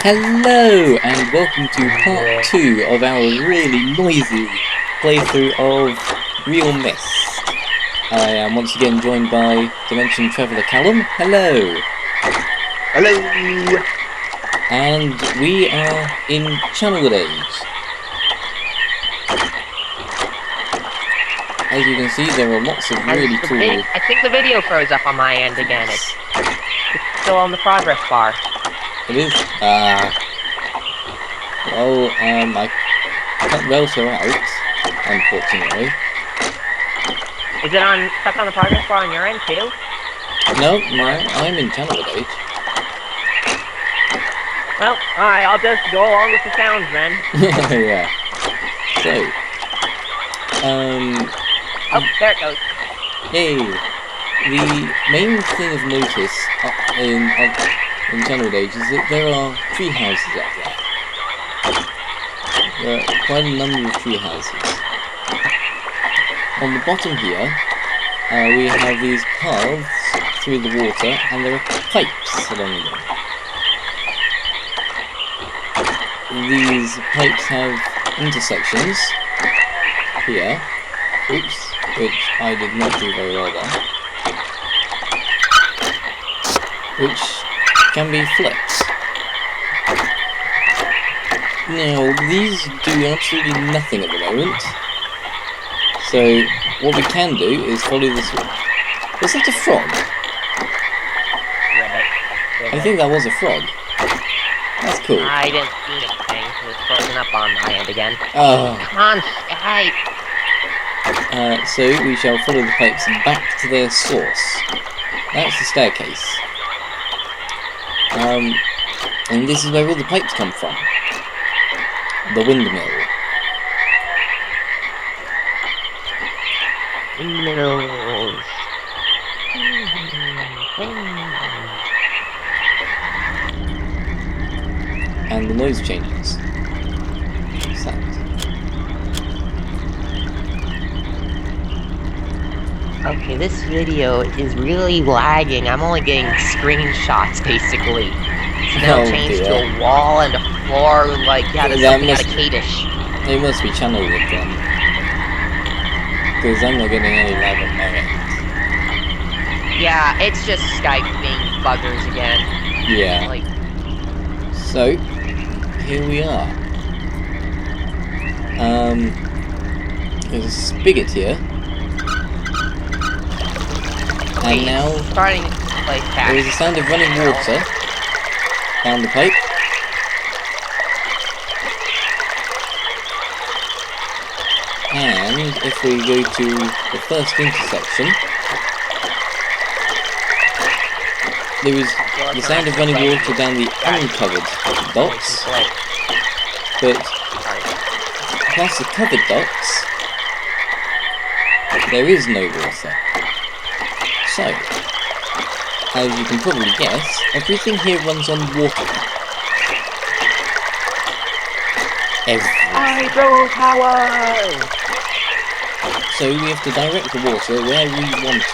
Hello and welcome to part 2 of our really noisy playthrough of realMyst. I am once again joined by DimensionTravelerCalum. Hello! Hello! And we are in Channelwood Age. As you can see, there are lots of really cool... I think the video froze up on my end again. It's still on the progress bar. It is? Well, I can't welter out, unfortunately. Is it stuck on the progress bar on your end too? No, I'm in Channelwood Age. Well, alright, I'll just go along with the sounds then. Yeah. So, oh, there it goes. Hey, the main thing of notice in Channelwood Age is that there are tree houses up there. There are quite a number of tree houses. On the bottom here, we have these paths through the water, and there are pipes along them. These pipes have intersections here. Oops, which I did not do very well there. Which can be flipped. Now, these do absolutely nothing at the moment. So, what we can do is follow this... Was that a frog? Ribbit. I think that was a frog. That's cool. I didn't see anything. It was frozen up on my end again. Oh. Come on, Sky! So we shall follow the pipes back to their source. That's the staircase. And this is where all the pipes come from. The windmill. Windmills. And the noise changes. What's that? Okay, this video is really lagging. I'm only getting screenshots, basically. It's now changed to a wall and a floor, like, yeah, there's something out of Kadish. It must be Channelwood then. Because I'm not getting any lag on my end. Yeah, it's just Skype being buggers again. Yeah. Like... So, here we are. There's a spigot here. And now starting to play fast. There is a sound of running water down the pipe. And if we go to the first intersection, there is the sound of running water down the uncovered dots. But past the covered dots, there is no water. So, as you can probably guess, everything here runs on water. Hydropower! So we have to direct the water where we want it.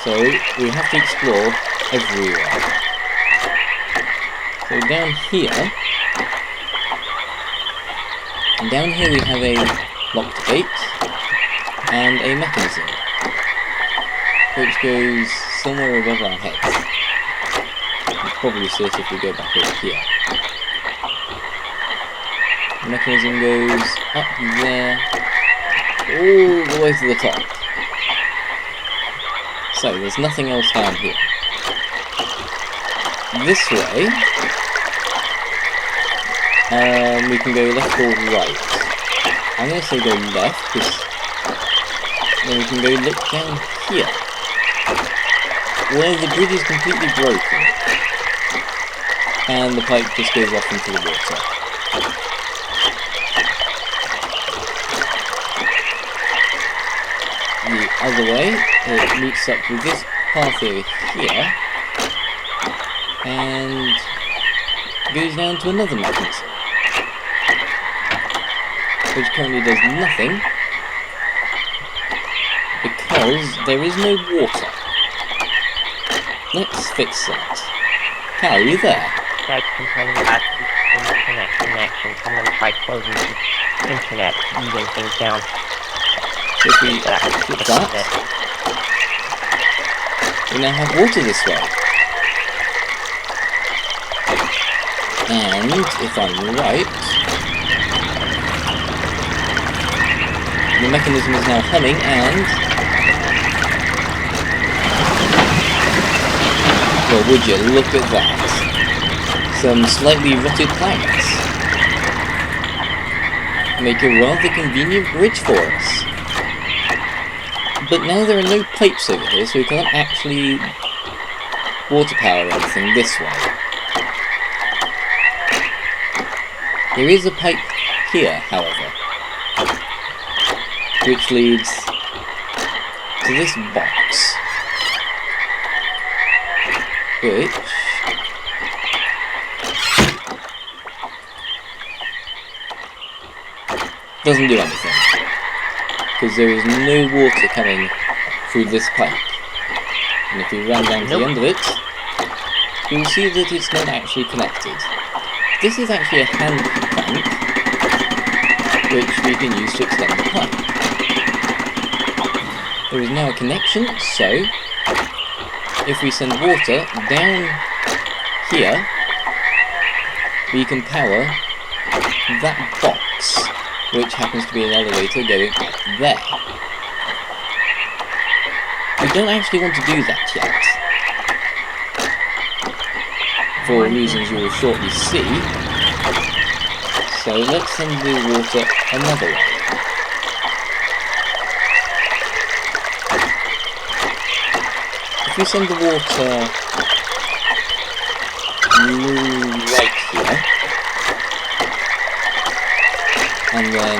So we have to explore everywhere. So down here we have a locked gate and a mechanism, which goes somewhere above our heads. You can probably see it if we go back over here. The mechanism goes up there, all the way to the top. So, there's nothing else down here. This way, we can go left or right. I'm going to say go left, because then we can go look down here, where the bridge is completely broken, and the pipe just goes off into the water. The other way, it meets up with this path over here, and goes down to another mechanism, which currently does nothing, because there is no water. Let's fix that. Cal, are you there? Skype's complaining about the internet connection, so I'm gonna try closing the internet, moving things down. If we click that, we now have water this way. And if I'm right, the mechanism is now humming and... well, would you look at that? Some slightly rotted planks make a rather convenient bridge for us. But now there are no pipes over here, so we can't actually water power anything this way. There is a pipe here, however, which leads to this box, which doesn't do anything, because there is no water coming through this pipe. And if we run down to the end of it, you'll see that it's not actually connected. This is actually a hand crank, which we can use to extend the pipe. There is now a connection, so if we send water down here, we can power that box, which happens to be an elevator going up there. We don't actually want to do that yet, for reasons you will shortly see, so let's send the water another way. If we send the water right here, and then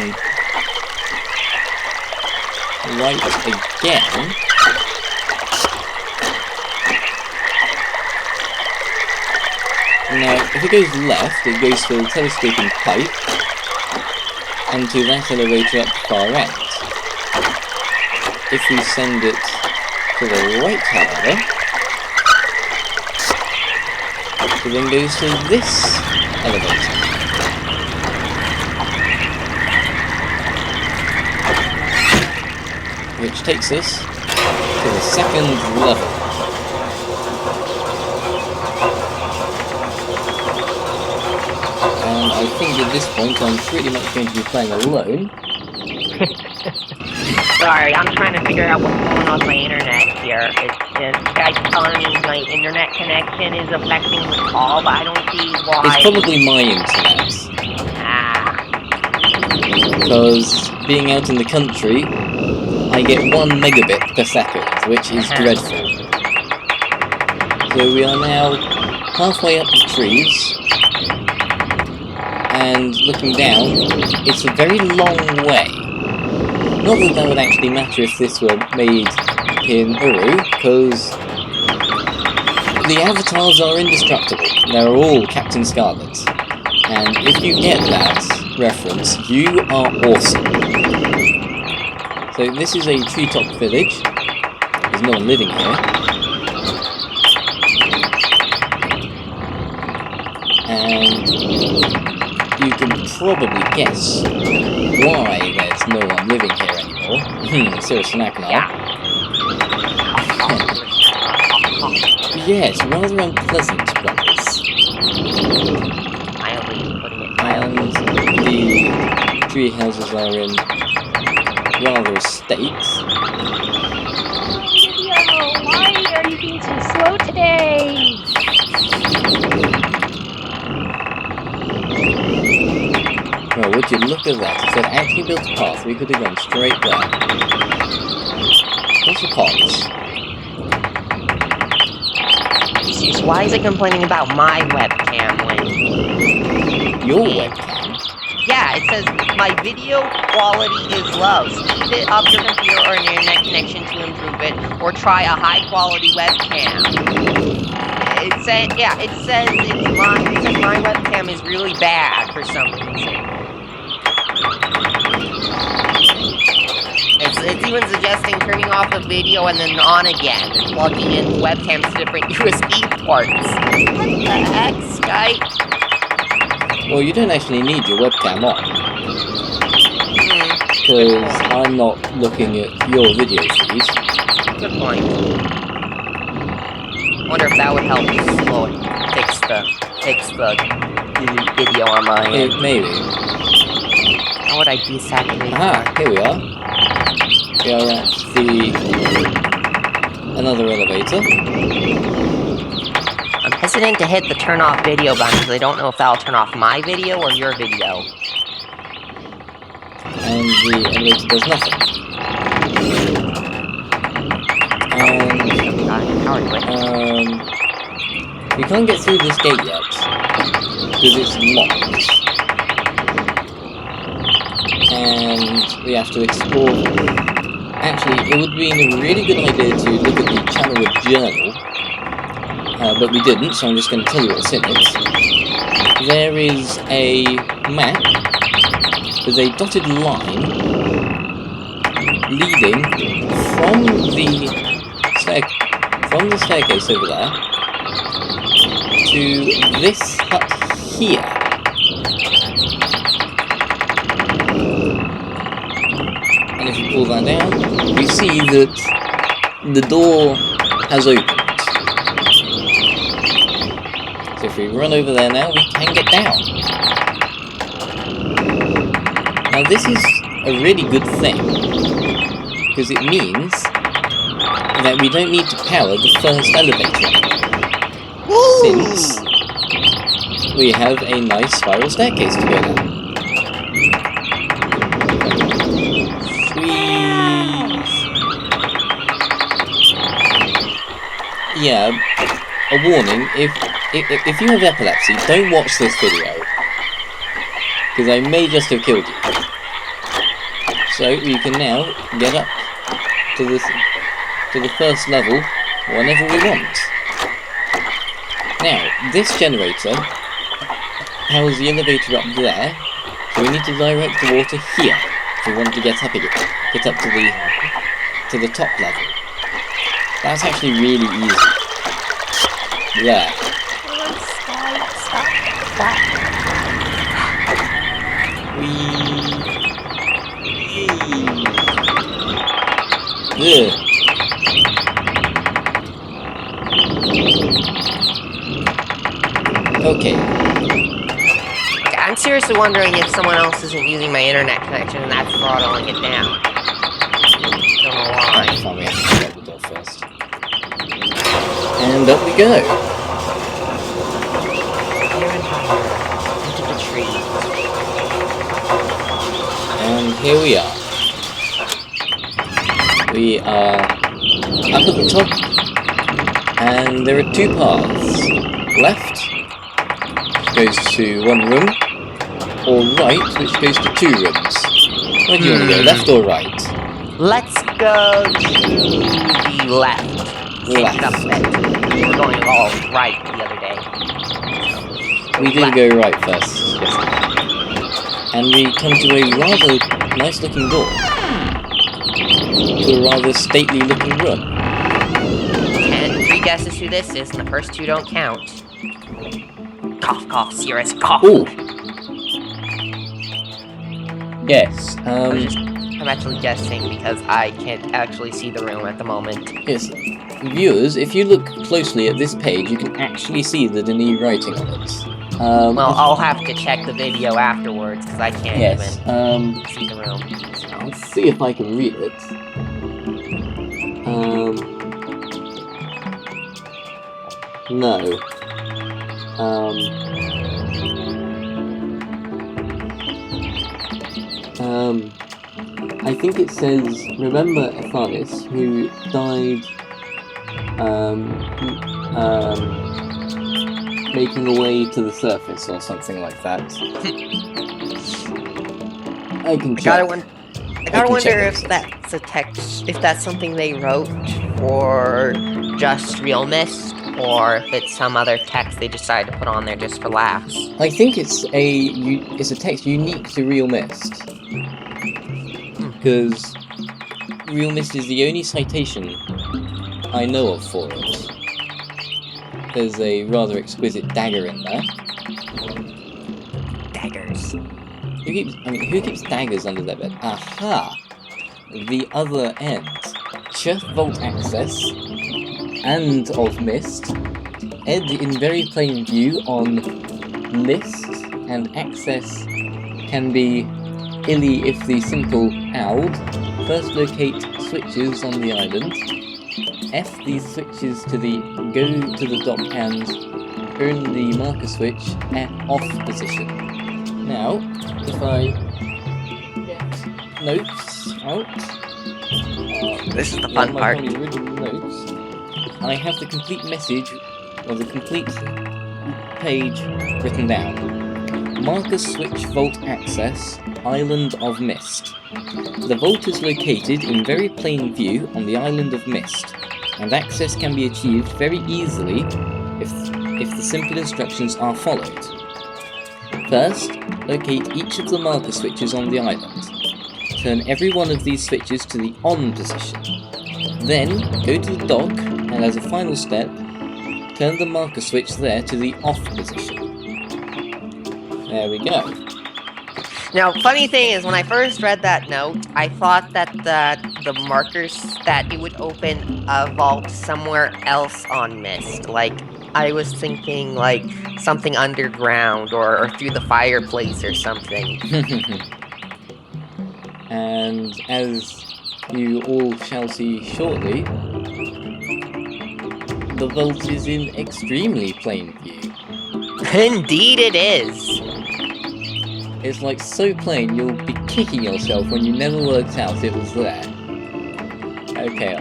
right again, now if it goes left, it goes to the telescoping pipe and to that elevator at the far end. If we send it to the right, however, it then goes to this elevator. Which takes us to the second level. And I think at this point I'm pretty much going to be playing alone. Sorry, I'm trying to figure out what's going on with my internet here. Skype's telling me my internet connection is affecting the call, but I don't see why. It's probably my internet. Because being out in the country, I get 1 megabit per second, which is dreadful. So we are now halfway up the trees, and looking down, it's a very long way. Not that that would actually matter if this were made in Uru, because the avatars are indestructible. They're all Captain Scarlet. And if you get that reference, you are awesome. So this is a treetop village. There's no one living here. And you can probably guess why there's no one living here anymore. Seriously, Yeah. Yes, rather unpleasant brothers. Mildly putting it And mildly. the tree houses are in rather a state. Video, why are you being so slow today? Well, would you look at that? If they'd actually built a path, we could have gone straight there. What's the cons? Jesus, why is it complaining about my webcam when... Your webcam? Yeah, it says my video quality is low. Speed it up your computer or an internet connection to improve it, or try a high quality webcam. It says my webcam is really bad for some reason. If Yes, it's even suggesting turning off the video and then on again, and plugging in webcams to different USB ports. What the heck, Skype? Well, you don't actually need your webcam on, Good because point. I'm not looking at your video feed. Good point. I wonder if that would help slow it, fix the video on my end. Maybe. How would I desaturate Aha, here we are. We are at another elevator. I'm hesitant to hit the turn off video button because I don't know if that'll turn off my video or your video. And the elevator does nothing. And we can't get through this gate yet because it's locked. And we have to explore. Actually, it would be a really good idea to look at the channel journal, but we didn't, so I'm just going to tell you what's in it. There is a map with a dotted line leading from the staircase over there to this hut here. And if you pull that down, you see that the door has opened. So if we run over there now, we can get down. Now this is a really good thing, because it means that we don't need to power the first elevator, since we have a nice spiral staircase to go down. Yeah, a warning, if you have epilepsy, don't watch this video, because I may just have killed you. So we can now get up to the first level whenever we want. Now, this generator powers the elevator up there, so we need to direct the water here if we want to get up again, get up to the top level. That's actually really easy. There. Ugh. Okay. I'm seriously wondering if someone else isn't using my internet connection and that's throttling it down. Don't know why. Right, fine, we have to shut the door first. And up we go. Into the tree. And here we are. We are up at the top, and there are two paths. Left, which goes to one room, or right, which goes to two rooms. Where do you want to go, left or right? Let's go to the left. Change it up a bit. We were going all right the other day. We did go right first, yes. And we come to a rather nice looking door. To a rather stately looking room. And 3 guesses who this is, and the first 2 don't count. Cough, cough, serious cough. Ooh. Yes, I'm actually guessing because I can't actually see the room at the moment. yes. Viewers, if you look closely at this page, you can actually see the Denis writing on it. Well, I'll have to check the video afterwards because I can't even see the room. I'll see if I can read it. No. I think it says, remember Ephanis, who died, making a way to the surface, or something like that. I can check. I gotta wonder if that's a text, if that's something they wrote for just realMyst, or if it's some other text they decided to put on there just for laughs. I think it's a text unique to realMyst, because realMyst is the only citation I know of for it. There's a rather exquisite dagger in there. Daggers. Who keeps daggers under their bed? Aha! The other end. Church Vault access and of Myst. Ed in very plain view on list, and access can be illy if the simple ALD. First locate switches on the island. F these switches to the go to the dock and earn the marker switch at off position. Now, if I get notes out, This is the fun part. My original notes, I have the complete message, or the complete page written down. Marker switch vault access, Island of Myst. The vault is located in very plain view on the Island of Myst, and access can be achieved very easily if the simple instructions are followed. First, locate each of the marker switches on the island. Turn every one of these switches to the on position. Then, go to the dock, and as a final step, turn the marker switch there to the off position. There we go. Now, funny thing is, when I first read that note, I thought that the markers, that it would open a vault somewhere else on Myst. Like, I was thinking, like, something underground, or through the fireplace or something. And as you all shall see shortly, the vault is in extremely plain view. Indeed it is! It's like so plain you'll be kicking yourself when you never worked out it was there. Okay,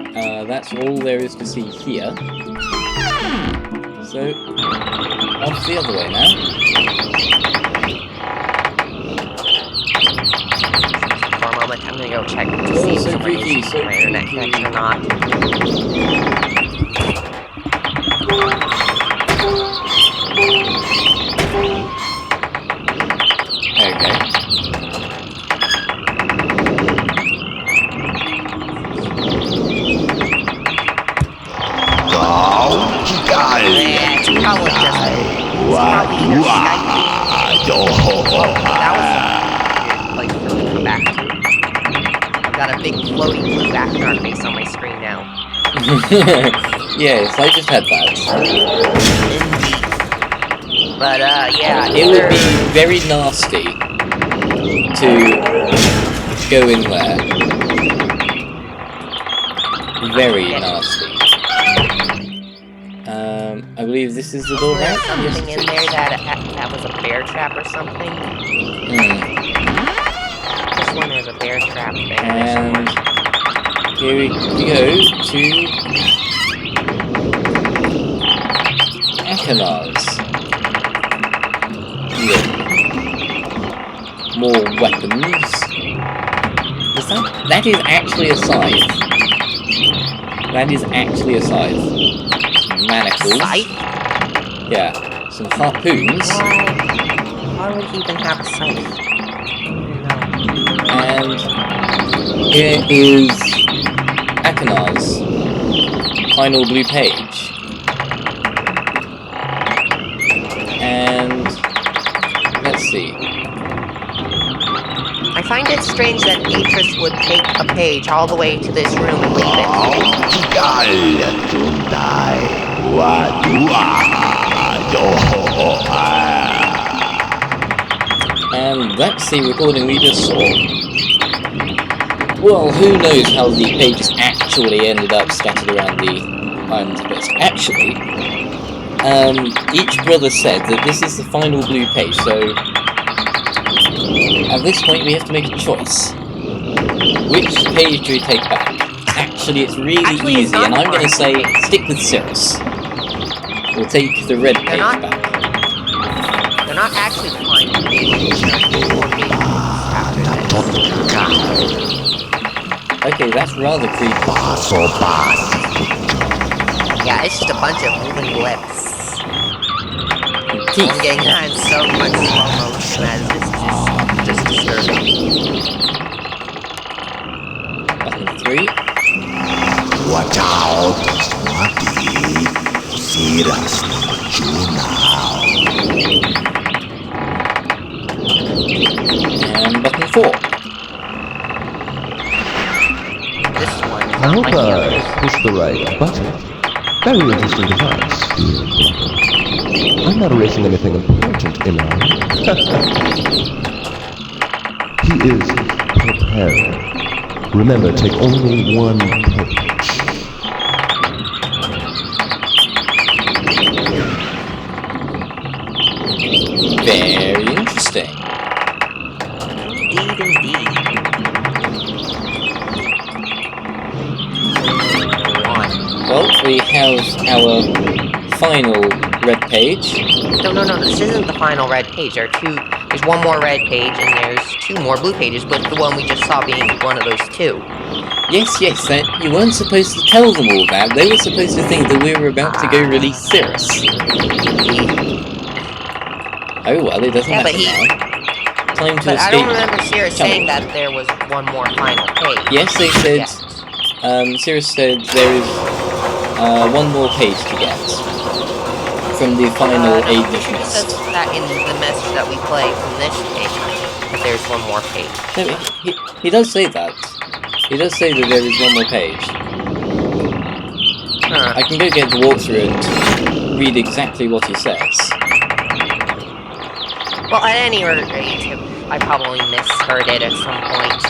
that's all there is to see here. So, off the other way now. For a moment, I'm gonna go check to see if so somebody's creepy, using so my internet creepy. connection or not. Okay. Yeah, it's probably just Skyping. That was like really come back to. I've got a big floating blue avatar face on my screen now. Yes, I just had that. Indeed. But yeah, It would be very nasty to go in there. Very nasty. I believe this is the door There's back? something Yes, in there that was a bear trap or something. This one has a bear trap thing. And here we go to Akanaz. Yeah. More weapons. That is actually a scythe. That is actually a scythe. Some manacles. Scythe? Yeah. Some harpoons. Why would he even have a scythe? And here is Akanaz. Final blue page. And let's see. I find it strange that Beatrice would take a page all the way to this room and leave it. And that's the recording we just saw. Well, who knows how the pages actually ended up scattered around the island of Myst. Actually, each brother said that this is the final blue page, so at this point we have to make a choice. Which page do we take back? Actually, it's really easy, and I'm going to say stick with Cirrus. We'll take the red page back. They're not actually the final pages. Okay, that's rather creepy. Yeah, it's just a bunch of moving lips. Teeth. I'm getting that in so much slow motion that it's just disturbing. Button 3. Watch out, Smarty. Siras now. And button 4. This one is I not hope like the others. I pushed the right button. Very interesting device, I'm not erasing anything important, am I? He is preparing. Remember, take only one page. Very interesting. Indeed. Well, we have our final red page. No, this isn't the final red page. There's one more red page, and there's 2 more blue pages, but the one we just saw being one of those 2. Yes, you weren't supposed to tell them all that. They were supposed to think that we were about to go release Cirrus. Oh well, it doesn't matter now. Time to But escape. I don't remember Cirrus saying that there was one more final page. Yes, they said. Cirrus said there is one more page to get from the final Aid It mission. says that in the message that we play from this page, that there's one more page. No, he does say that. He does say that there is one more page. I can go get the walkthrough and read exactly what he says. Well, at any rate, I probably misheard it at some point.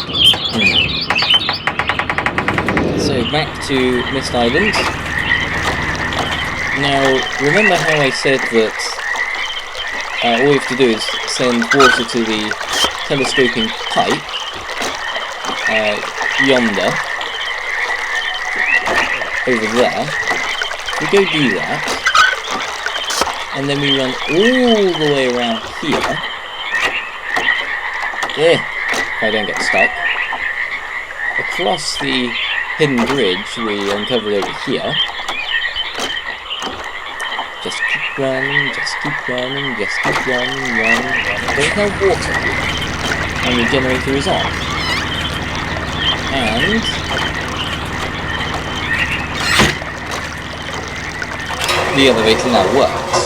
So back to Myst Island. Now, remember how I said that all we have to do is send water to the telescoping pipe yonder, over there. We go do that, and then we run all the way around here. If I don't get stuck. Across the hidden bridge we uncovered over here. Just keep running, just keep running, just keep running. There's no water here. And the generator is on. And the elevator now works.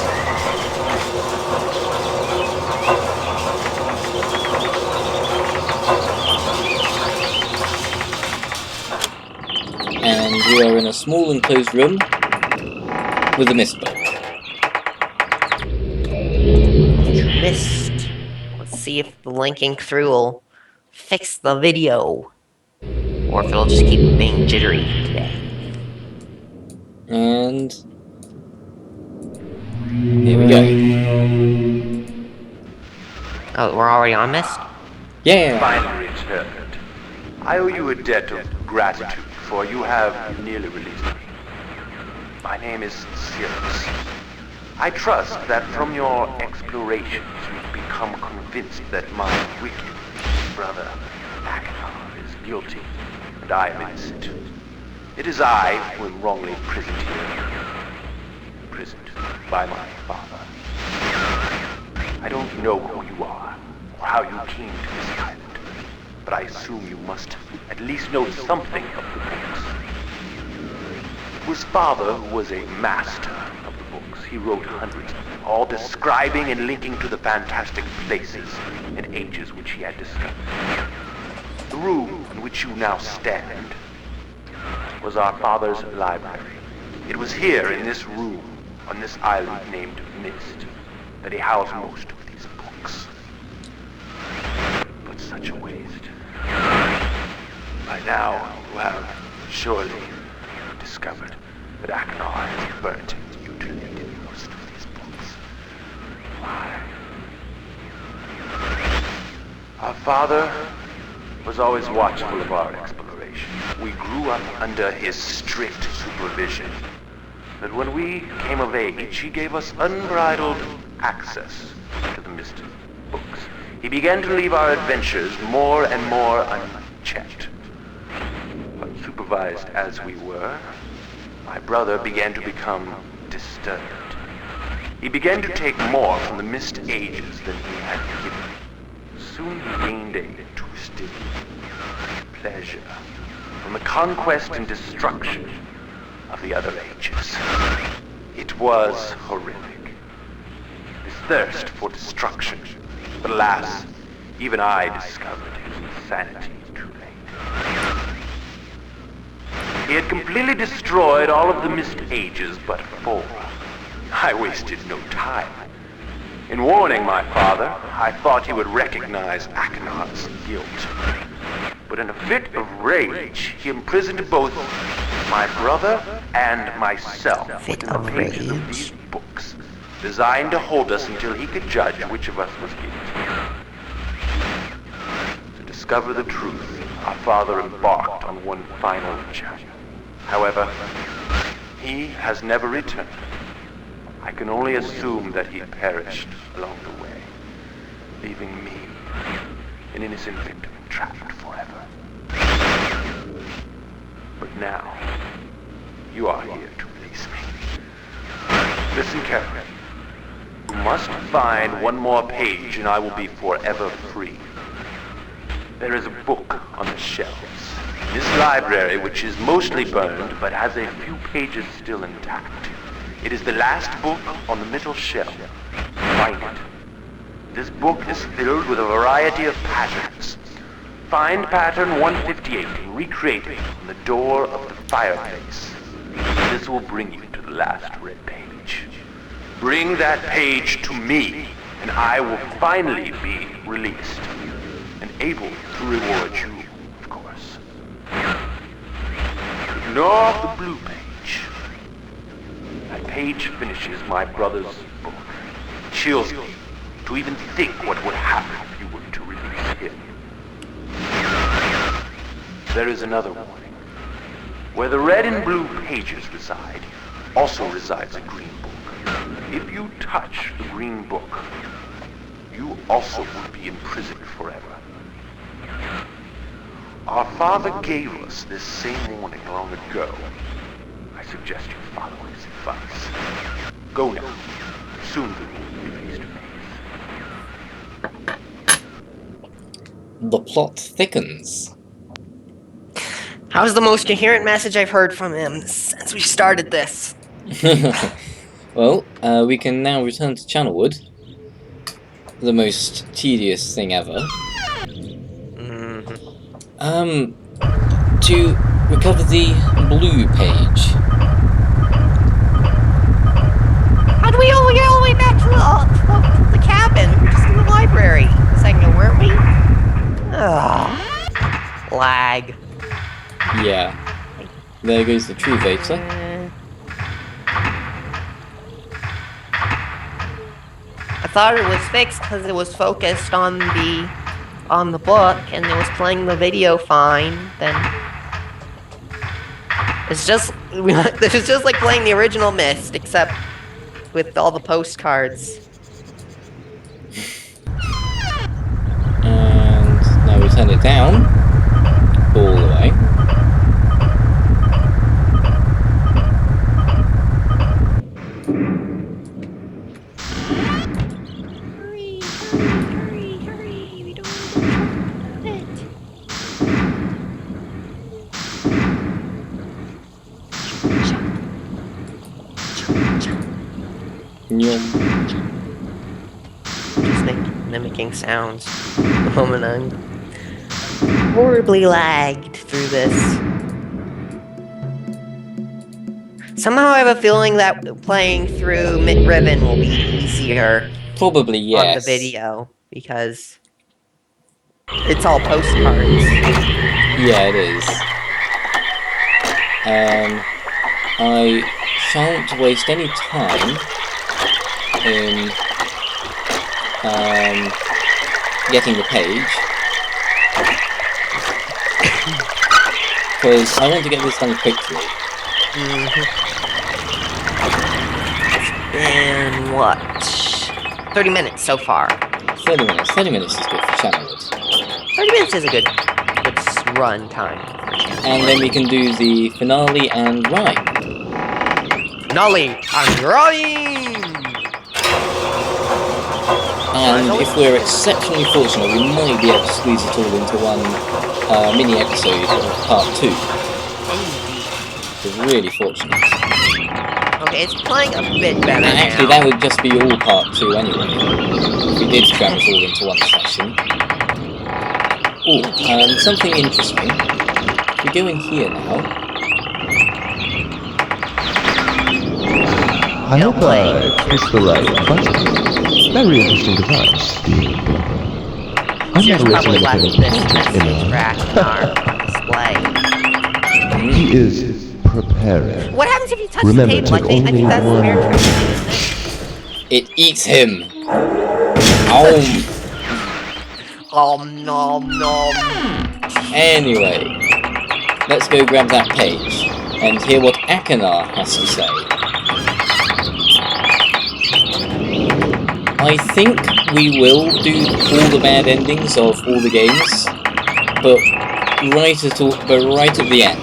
And we are in a small enclosed room with a Myst book. Myst. Let's see if the linking through will fix the video. Or if it'll just keep being jittery today. And here we go. Oh, we're already on Myst? Yeah! Finally returned. I owe you a debt of gratitude, for you have nearly released me. My name is Cirrus. I trust that from your explorations you've become convinced that my wicked brother Achenar is guilty, and I am innocent. It is I who am wrongly imprisoned here. Imprisoned by my father. I don't know who you are, or how you came to this island, but I assume you must at least know something of the books. It was father who was a master of the books. He wrote hundreds, all describing and linking to the fantastic places and ages which he had discovered. The room in which you now stand was our father's library. It was here in this room, on this island named Myst, that he housed most of these books. But such a waste. By now, you have surely discovered that Achenar has burnt and mutilated most of these books. Why? Our father was always watchful of our exploration. We grew up under his strict supervision. But when we came of age, he gave us unbridled access to the Myst books. He began to leave our adventures more and more unchecked. Unsupervised as we were, my brother began to become disturbed. He began to take more from the Myst ages than he had given. Soon he gained a twisted pleasure from the conquest and destruction of the other ages. It was horrific. This thirst for destruction. But alas, even I discovered his insanity too late. He had completely destroyed all of the Myst ages but 4. I wasted no time. In warning my father, I thought he would recognize Achena's guilt. But in a fit of rage, he imprisoned both my brother and myself within the pages of these books, designed to hold us until he could judge which of us was guilty. To discover the truth, our father embarked on one final journey. However, he has never returned. I can only assume that he perished along the way, leaving me, an innocent victim, trapped forever. But now, you are here to release me. Listen carefully. You must find one more page and I will be forever free. There is a book on the shelves. This library, which is mostly burned, but has a few pages still intact. It is the last book on the middle shelf. Find it. This book is filled with a variety of patterns. Find pattern 158 and recreate it on the door of the fireplace. This will bring you to the last red page. Bring that page to me, and I will finally be released, and able to reward you, of course. Ignore the blue page. That page finishes my brother's book. It chills me to even think what would happen if you were to release him. There is another warning. Where the red and blue pages reside, also resides a green book. If you touch the green book, you also will be imprisoned forever. Our father gave us this same warning long ago. I suggest you follow his advice. Go now. Soon the rule will be face to face. The plot thickens. How's the most coherent message I've heard from him since we started this? Well, we can now return to Channelwood. The most tedious thing ever. To recover the blue page. How do we all get all the way back to the cabin? We're just in the library. A second ago, weren't we? Ugh. Lag. Yeah. There goes the true Vader. I thought it was fixed because it was focused on the book and it was playing the video fine. Then it's just like playing the original Myst, except with all the postcards. And now we turn it down all the way. Hurry, we don't want to it. Just mimicking sounds. The moment I'm horribly lagged through this. Somehow I have a feeling that playing through Riven will be easier. Probably yes. On the video, because it's all postcards. Yeah, it is. I shan't waste any time in getting the page, because I want to get this done quickly. And what? 30 minutes so far. 30 minutes. 30 minutes is good for Channelwood. 30 minutes is a good run time. And then we can do the finale and rhyme. Finale and rhyme! And if we're exceptionally fortunate, we might be able to squeeze it all into one mini episode of part 2. We're really fortunate. Okay, it's playing a bit better And actually, now. that would just be all part 2 anyway. We did cram it all into one session. Oh, something interesting. We go in here now. I hope I pressed the right button. Very interesting device, dear brother. I'm Sears not probably erasing left anything this important, am message I? track in our display. He is preparing. What happens if you touch Remember, the table? I take think only that's the one spare breath. table, isn't it? It eats him. Nom nom. Anyway, let's go grab that page and hear what Akanar has to say. I think we will do all the bad endings of all the games, but right at the end,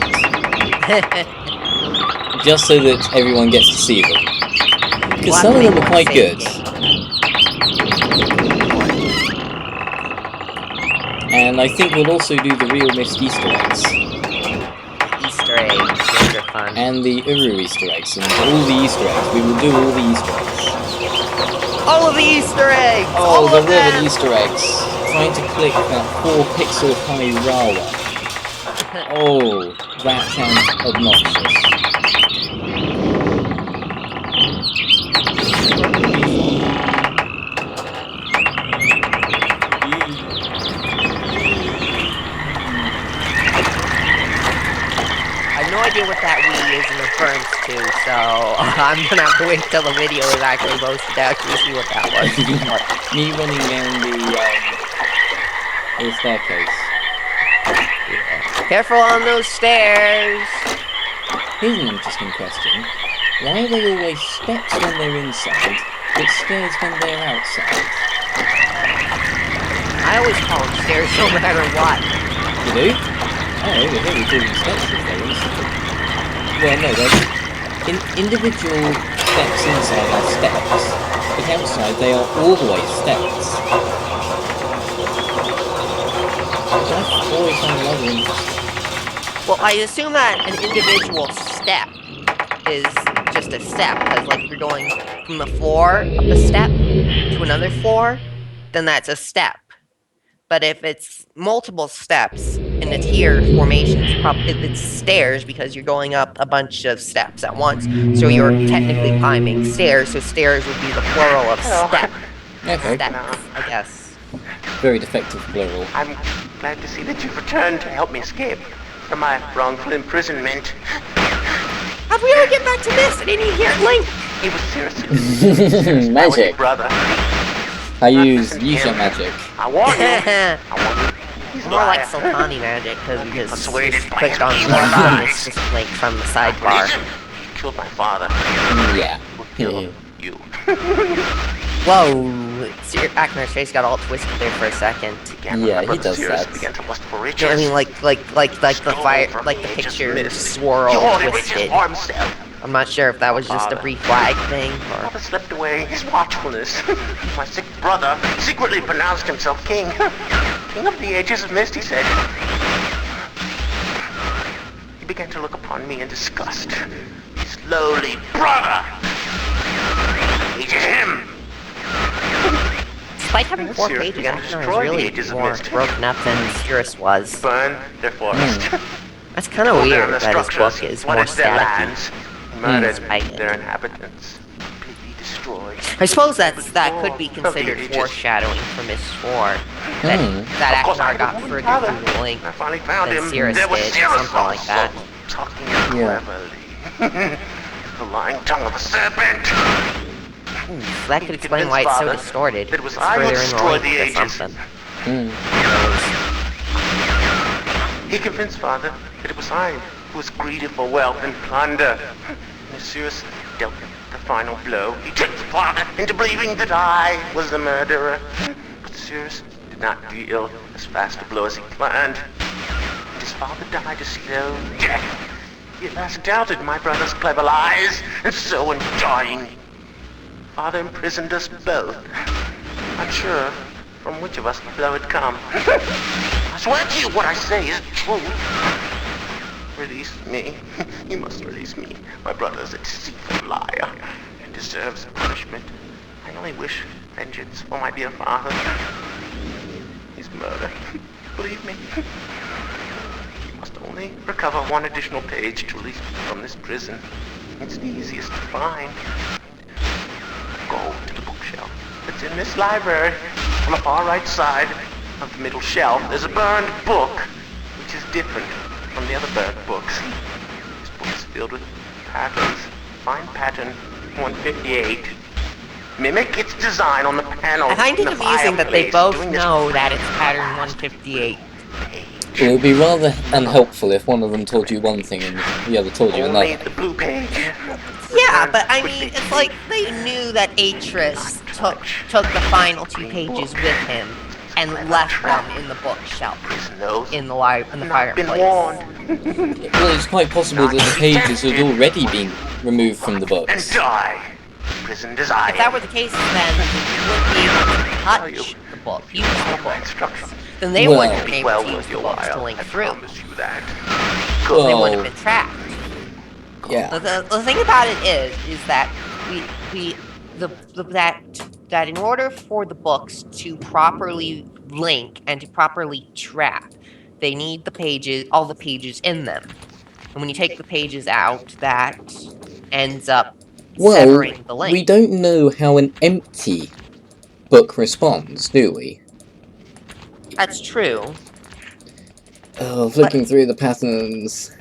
just so that everyone gets to see them. Because some of them are quite good. And I think we'll also do the realMyst Easter eggs. Easter eggs, those are fun. And the Uru Easter eggs, and all the Easter eggs. We will do all the Easter eggs. All of the Easter eggs! Oh, all the of them! ribbon Easter eggs. Trying to click that 4-pixel high Rawa. Oh, that sounds obnoxious. I have no idea what that Wii is in reference to, so I'm gonna have to wait till the video is actually posted to actually see what that was. Me running down the staircase. Careful on those stairs! Here's an interesting question. Why are they always steps when they're inside, but stairs when they're outside? I always call them stairs no matter what. You do? Oh, over here we call them steps if they're inside. Well, no, they're individual steps inside are steps, but outside they are always steps. Which I've always found rather interesting. Well, I assume that an individual step is just a step, because like if you're going from the floor up a step to another floor, then that's a step. But if it's multiple steps in a tier formation, it's stairs because you're going up a bunch of steps at once. So you're technically climbing stairs, so stairs would be the plural of step. Okay. Steps, I guess. Very defective plural. I'm glad to see that you've returned to help me escape from my wrongful imprisonment. How do we ever get back to Myst? I didn't even hear Link. He was seriously Magic. brother. I use your magic. I warn you. He's More like liar. Sultani magic, because we just Persuaded by clicked on his one evil button, lies. it's just like from the sidebar. You killed my father. Yeah. We'll kill you. Whoa, Ackner's face got all twisted there for a second. Yeah, he does that. Began to lust for riches. You know what I mean, like the fire, like the picture swirl twisted. I'm not sure if that was just a brief lag thing, or... Father slept away his watchfulness. My sick brother secretly pronounced himself king. King of the ages of Myst, he said. He began to look upon me in disgust. His lowly brother hated him. Despite having 4 Sears pages, began to Ackner is destroy the really ages of more Myst. broken up than Cirrus was. Burn their forest. That's kind of Pull down weird their that his structures, book is more flooded their static. lands, murdered Spike. their inhabitants, completely destroyed. I suppose that could be considered foreshadowing for Myst 4. That Of course, Ackner I got don't further bother. through the link I finally found than him. Cirrus There was did, Cirrus something like also, that. talking Yeah. cleverly. The lying tongue of a serpent. That could explain why it's so distorted. It was It's I who further in the destroyed link the or ages. something. He convinced Father that it was I who was greedy for wealth and plunder. And as Cirrus dealt the final blow, he tricked Father into believing that I was the murderer. But Cirrus did not deal as fast a blow as he planned. And his father died a slow death. He at last doubted my brother's clever lies, and so in dying, Father imprisoned us both. Not sure from which of us the blow had come. I swear to you what I say is true. Release me. You must release me. My brother is a deceitful liar and deserves punishment. I only wish vengeance for my dear father. His murder. Believe me. You must only recover one additional page to release me from this prison. It's the easiest to find. Go to the bookshelf. It's in this library. On the far right side of the middle shelf, there's a burned book, which is different from the other burned books. This book is filled with patterns. Find pattern 158. Mimic its design on the panel. I find it in the amusing that they fireplace. both Doing this know that it's pattern 158. It would be rather unhelpful if one of them told you one thing and the other told you Only another. the blue page. Yeah, but I mean, it's like they knew that Atris took the final 2 pages with him and left them in the bookshelf in the Been fireplace. warned. Well, it's quite possible that the pages had already been removed from the And books. die. Prison desire. If that were the case, then you wouldn't be able to touch the book, use the books. Then they Well- wouldn't have been able Well to use worth the your books to while. link I through. promise you that. They wouldn't have Well, been trapped. yeah. The thing about it is that that in order for the books to properly link and to properly track, they need the pages, all the pages in them. And when you take the pages out, that ends up Well, severing the link. we don't know how an empty book responds, do we? That's true. Oh, flicking through the patterns.